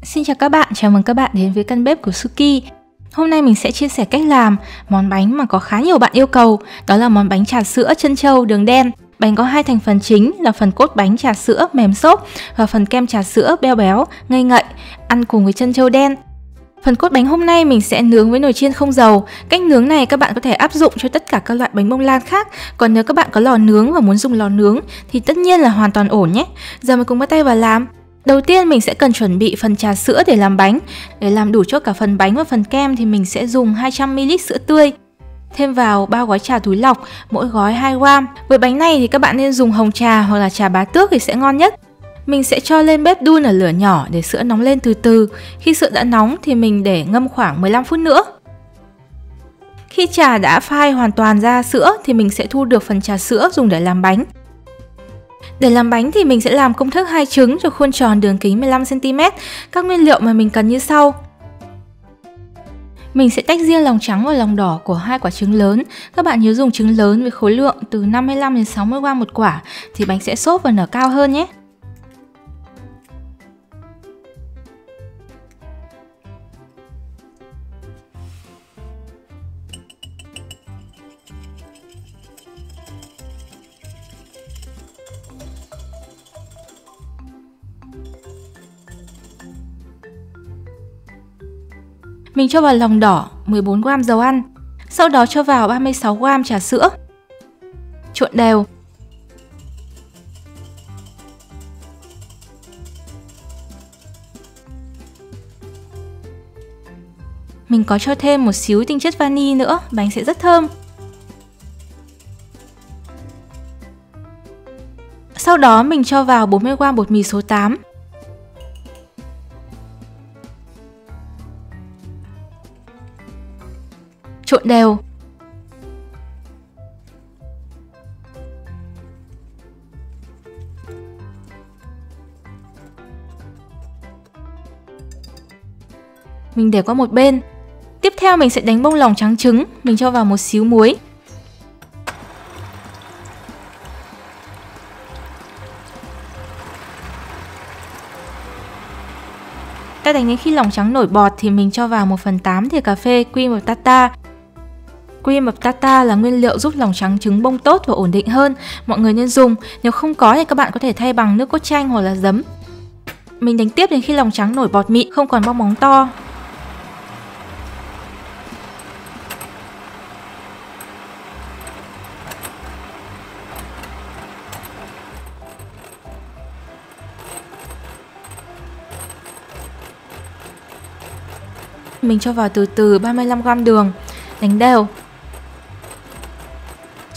Xin chào các bạn, chào mừng các bạn đến với căn bếp của Suki. Hôm nay mình sẽ chia sẻ cách làm món bánh mà có khá nhiều bạn yêu cầu, đó là món bánh trà sữa trân châu đường đen. Bánh có hai thành phần chính là phần cốt bánh trà sữa mềm xốp và phần kem trà sữa béo béo, ngây ngậy, ăn cùng với trân châu đen. Phần cốt bánh hôm nay mình sẽ nướng với nồi chiên không dầu. Cách nướng này các bạn có thể áp dụng cho tất cả các loại bánh bông lan khác. Còn nếu các bạn có lò nướng và muốn dùng lò nướng thì tất nhiên là hoàn toàn ổn nhé. Giờ mình cùng bắt tay vào làm. Đầu tiên mình sẽ cần chuẩn bị phần trà sữa để làm bánh. Để làm đủ cho cả phần bánh và phần kem thì mình sẽ dùng 200ml sữa tươi. Thêm vào 3 gói trà túi lọc, mỗi gói 2g. Với bánh này thì các bạn nên dùng hồng trà hoặc là trà bá tước thì sẽ ngon nhất. Mình sẽ cho lên bếp đun ở lửa nhỏ để sữa nóng lên từ từ. Khi sữa đã nóng thì mình để ngâm khoảng 15 phút nữa. Khi trà đã phai hoàn toàn ra sữa thì mình sẽ thu được phần trà sữa dùng để làm bánh. Để làm bánh thì mình sẽ làm công thức 2 trứng cho khuôn tròn đường kính 15cm. Các nguyên liệu mà mình cần như sau. Mình sẽ tách riêng lòng trắng và lòng đỏ của hai quả trứng lớn. Các bạn nhớ dùng trứng lớn với khối lượng từ 55 đến 60g một quả thì bánh sẽ xốp và nở cao hơn nhé. Mình cho vào lòng đỏ 14g dầu ăn. Sau đó cho vào 36g trà sữa. Trộn đều. Mình có cho thêm một xíu tinh chất vani nữa, bánh sẽ rất thơm. Sau đó mình cho vào 40g bột mì số 8. Trộn đều. Mình để qua một bên. Tiếp theo mình sẽ đánh bông lòng trắng trứng, mình cho vào một xíu muối. Ta đánh đến khi lòng trắng nổi bọt thì mình cho vào 1/8 thìa cà phê cream of tartar. Cream of tartar là nguyên liệu giúp lòng trắng trứng bông tốt và ổn định hơn. Mọi người nên dùng, nếu không có thì các bạn có thể thay bằng nước cốt chanh hoặc là giấm. Mình đánh tiếp đến khi lòng trắng nổi bọt mịn, không còn bong bóng to. Mình cho vào từ từ 35g đường, đánh đều.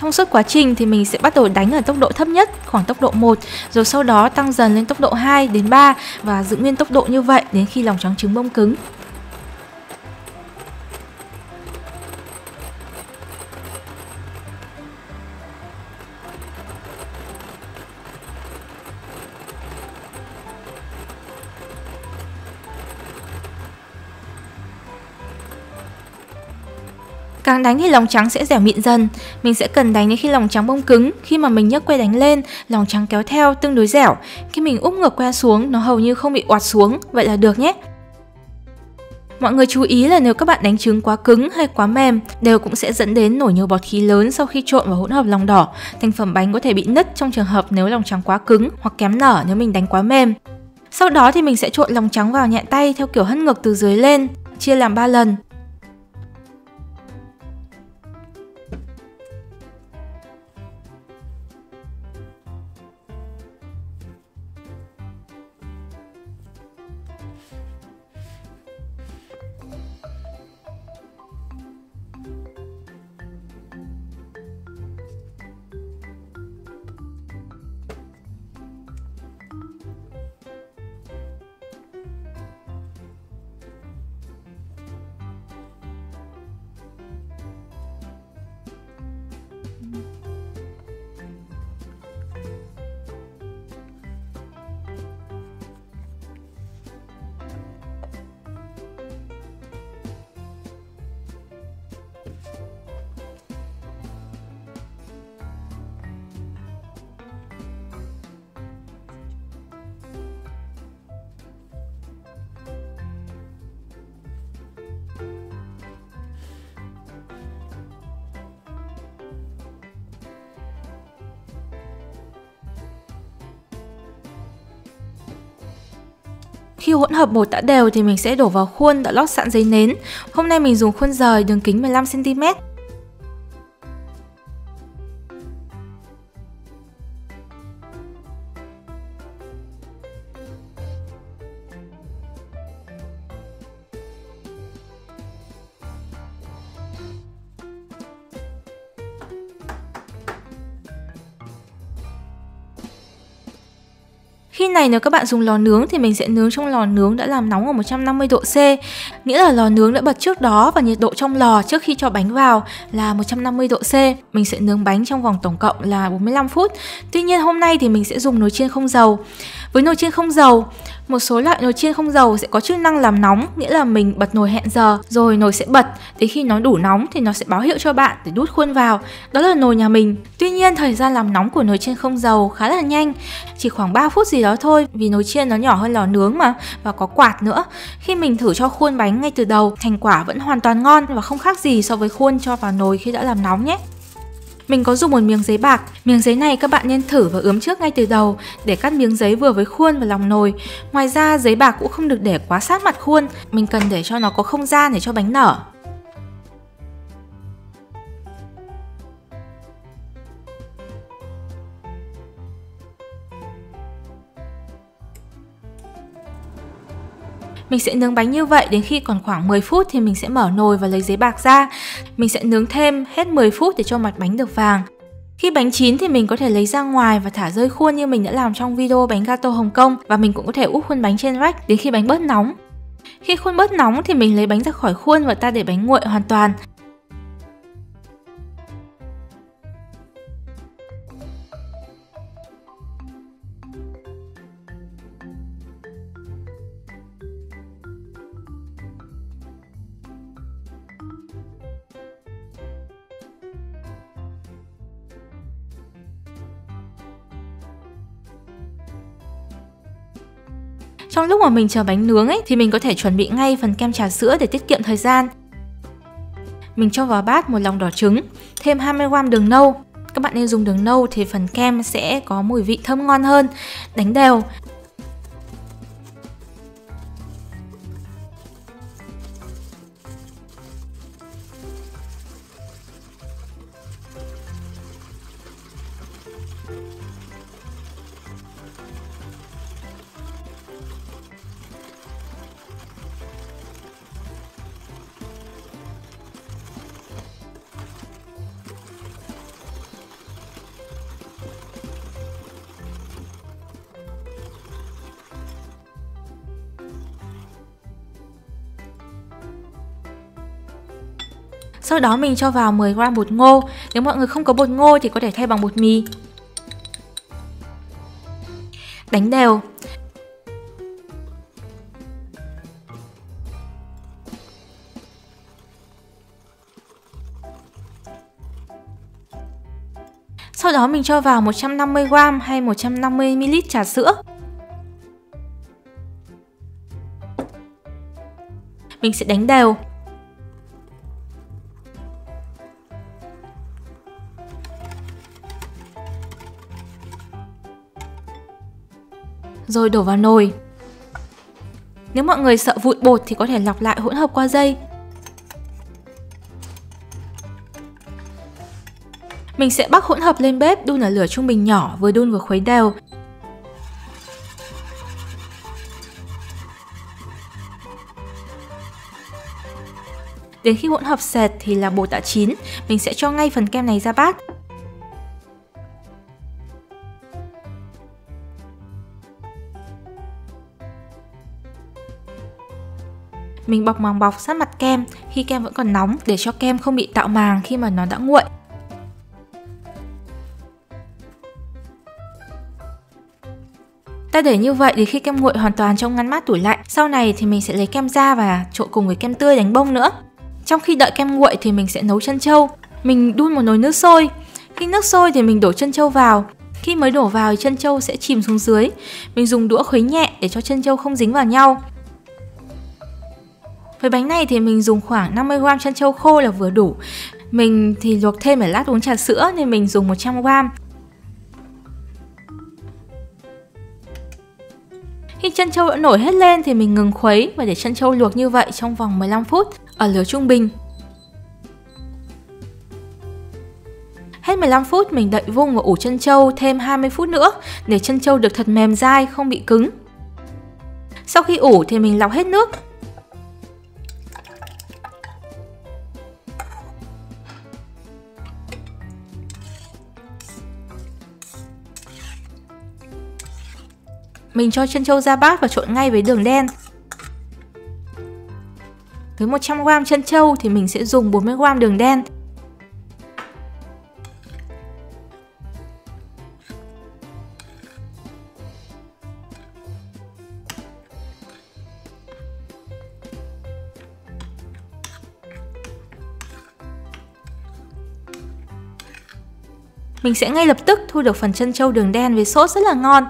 Trong suốt quá trình thì mình sẽ bắt đầu đánh ở tốc độ thấp nhất, khoảng tốc độ 1, rồi sau đó tăng dần lên tốc độ 2 đến 3 và giữ nguyên tốc độ như vậy đến khi lòng trắng trứng bông cứng. Càng đánh thì lòng trắng sẽ dẻo mịn dần. Mình sẽ cần đánh đến khi lòng trắng bông cứng. Khi mà mình nhấc que đánh lên, lòng trắng kéo theo tương đối dẻo. Khi mình úp ngược que xuống, nó hầu như không bị oạt xuống. Vậy là được nhé. Mọi người chú ý là nếu các bạn đánh trứng quá cứng hay quá mềm đều cũng sẽ dẫn đến nổi nhiều bọt khí lớn sau khi trộn vào hỗn hợp lòng đỏ. Thành phẩm bánh có thể bị nứt trong trường hợp nếu lòng trắng quá cứng hoặc kém nở nếu mình đánh quá mềm. Sau đó thì mình sẽ trộn lòng trắng vào nhẹ tay theo kiểu hất ngược từ dưới lên, chia làm 3 lần. Khi hỗn hợp bột đã đều thì mình sẽ đổ vào khuôn đã lót sẵn giấy nến. Hôm nay mình dùng khuôn dời đường kính 15 cm. Khi này nếu các bạn dùng lò nướng thì mình sẽ nướng trong lò nướng đã làm nóng ở 150 độ C. Nghĩa là lò nướng đã bật trước đó và nhiệt độ trong lò trước khi cho bánh vào là 150 độ C. Mình sẽ nướng bánh trong vòng tổng cộng là 45 phút. Tuy nhiên hôm nay thì mình sẽ dùng nồi chiên không dầu. Với nồi chiên không dầu, một số loại nồi chiên không dầu sẽ có chức năng làm nóng, nghĩa là mình bật nồi hẹn giờ rồi nồi sẽ bật, đến khi nó đủ nóng thì nó sẽ báo hiệu cho bạn để đút khuôn vào. Đó là nồi nhà mình. Tuy nhiên thời gian làm nóng của nồi chiên không dầu khá là nhanh, chỉ khoảng 3 phút gì đó thôi, vì nồi chiên nó nhỏ hơn lò nướng mà và có quạt nữa. Khi mình thử cho khuôn bánh ngay từ đầu, thành quả vẫn hoàn toàn ngon và không khác gì so với khuôn cho vào nồi khi đã làm nóng nhé. Mình có dùng một miếng giấy bạc. Miếng giấy này các bạn nên thử và ướm trước ngay từ đầu để cắt miếng giấy vừa với khuôn và lòng nồi. Ngoài ra giấy bạc cũng không được để quá sát mặt khuôn, mình cần để cho nó có không gian để cho bánh nở. Mình sẽ nướng bánh như vậy đến khi còn khoảng 10 phút thì mình sẽ mở nồi và lấy giấy bạc ra. Mình sẽ nướng thêm hết 10 phút để cho mặt bánh được vàng. Khi bánh chín thì mình có thể lấy ra ngoài và thả rơi khuôn như mình đã làm trong video bánh gato Hồng Kông, và mình cũng có thể úp khuôn bánh trên rack đến khi bánh bớt nóng. Khi khuôn bớt nóng thì mình lấy bánh ra khỏi khuôn và ta để bánh nguội hoàn toàn. Trong lúc mà mình chờ bánh nướng ấy thì mình có thể chuẩn bị ngay phần kem trà sữa để tiết kiệm thời gian. Mình cho vào bát một lòng đỏ trứng, thêm 20g đường nâu. Các bạn nên dùng đường nâu thì phần kem sẽ có mùi vị thơm ngon hơn. Đánh đều. Sau đó mình cho vào 10g bột ngô. Nếu mọi người không có bột ngô thì có thể thay bằng bột mì. Đánh đều. Sau đó mình cho vào 150g hay 150ml trà sữa. Mình sẽ đánh đều. Rồi đổ vào nồi. Nếu mọi người sợ vụn bột thì có thể lọc lại hỗn hợp qua dây. Mình sẽ bắc hỗn hợp lên bếp, đun ở lửa trung bình nhỏ, vừa đun vừa khuấy đều. Đến khi hỗn hợp sệt thì là bột đã chín, mình sẽ cho ngay phần kem này ra bát. Mình bọc màng bọc sát mặt kem khi kem vẫn còn nóng để cho kem không bị tạo màng khi mà nó đã nguội. Ta để như vậy đến khi kem nguội hoàn toàn trong ngăn mát tủ lạnh. Sau này thì mình sẽ lấy kem ra và trộn cùng với kem tươi đánh bông nữa. Trong khi đợi kem nguội thì mình sẽ nấu trân châu. Mình đun một nồi nước sôi. Khi nước sôi thì mình đổ trân châu vào. Khi mới đổ vào thì trân châu sẽ chìm xuống dưới. Mình dùng đũa khuấy nhẹ để cho trân châu không dính vào nhau. Với bánh này thì mình dùng khoảng 50g trân châu khô là vừa đủ. Mình thì luộc thêm để lát uống trà sữa nên mình dùng 100g. Khi chân trâu đã nổi hết lên thì mình ngừng khuấy và để chân trâu luộc như vậy trong vòng 15 phút ở lửa trung bình. Hết 15 phút mình đậy vung và ủ chân trâu thêm 20 phút nữa để chân trâu được thật mềm dai, không bị cứng. Sau khi ủ thì mình lọc hết nước. Mình cho chân trâu ra bát và trộn ngay với đường đen. Với 100g chân trâu thì mình sẽ dùng 40g đường đen. Mình sẽ ngay lập tức thu được phần chân trâu đường đen với sốt rất là ngon.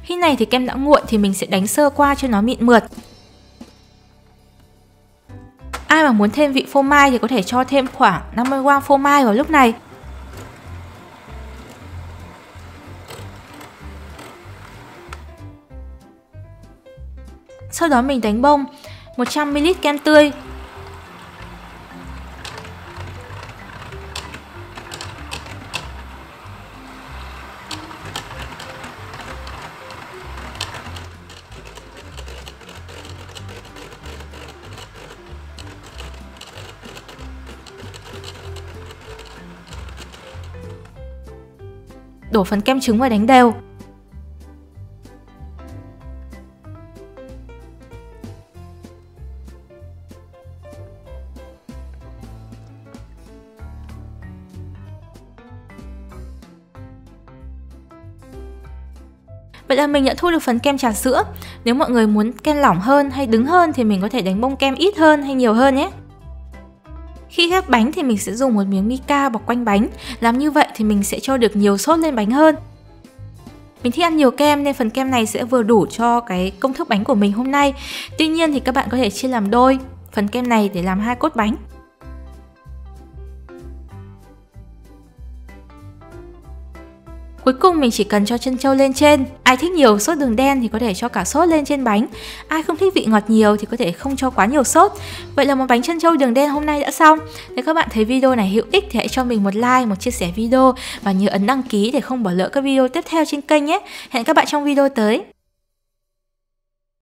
Khi này thì kem đã nguội thì mình sẽ đánh sơ qua cho nó mịn mượt. Ai mà muốn thêm vị phô mai thì có thể cho thêm khoảng 50g phô mai vào lúc này. Sau đó mình đánh bông 100ml kem tươi. Đổ phần kem trứng và đánh đều. Vậy là mình đã thu được phần kem trà sữa. Nếu mọi người muốn kem lỏng hơn hay đứng hơn thì mình có thể đánh bông kem ít hơn hay nhiều hơn nhé. Khi ghép bánh thì mình sẽ dùng một miếng mica bọc quanh bánh. Làm như vậy thì mình sẽ cho được nhiều sốt lên bánh hơn. Mình thích ăn nhiều kem nên phần kem này sẽ vừa đủ cho cái công thức bánh của mình hôm nay. Tuy nhiên thì các bạn có thể chia làm đôi phần kem này để làm 2 cốt bánh. Cuối cùng mình chỉ cần cho chân trâu lên trên. Ai thích nhiều sốt đường đen thì có thể cho cả sốt lên trên bánh. Ai không thích vị ngọt nhiều thì có thể không cho quá nhiều sốt. Vậy là món bánh chân trâu đường đen hôm nay đã xong. Nếu các bạn thấy video này hữu ích thì hãy cho mình một like, một chia sẻ video và nhớ ấn đăng ký để không bỏ lỡ các video tiếp theo trên kênh nhé. Hẹn các bạn trong video tới.